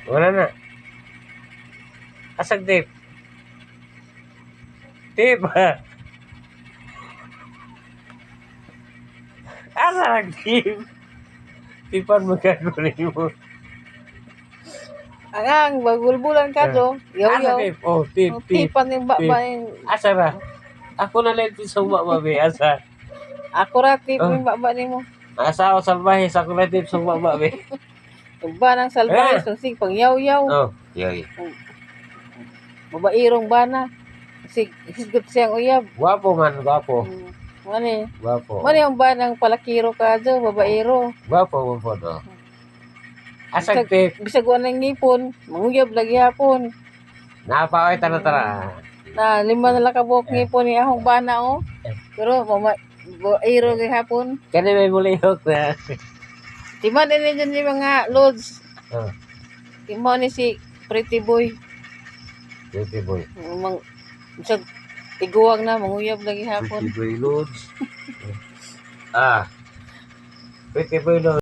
Wala na. Asag tip. Tip. Asa ang tip? Tipan mo gagawin mo. Ang bagulbulan ka do. Asa Yaw-yaw. tip? Oh, tip, tip. Tipan yung baba Tip. yung... Asa ba? Ako na lang ito sa babe. Asa? Ako ra tip Oh. yung baba ni mo. Asa ako salbahe. Sa ako na tip sa babe. Ba ng salbahe, sunsig pang yaw-yaw. Oh, yoy. Babairong bana. Hisgot siyang uyab. Gwapo man, gwapo. Mani. Gwapo. Mani yung banang palakiro ka do, babairo. Gwapo mo po do. Asag tip. Bisag wanang ngipon, manguyab lagi hapon. Napaway tara-tara. Na lima na lang kabuk ngipon ni ahong bana o. Pero babairo lagi hapon. Kani may mulihok na. Timan din dyan yung mga loads. Oh, Timan ni si Pretty Boy. pretty boy. Bisag tiguwag na, manguyab lagi hapon. Pretty boy loads. Pretty boy loads.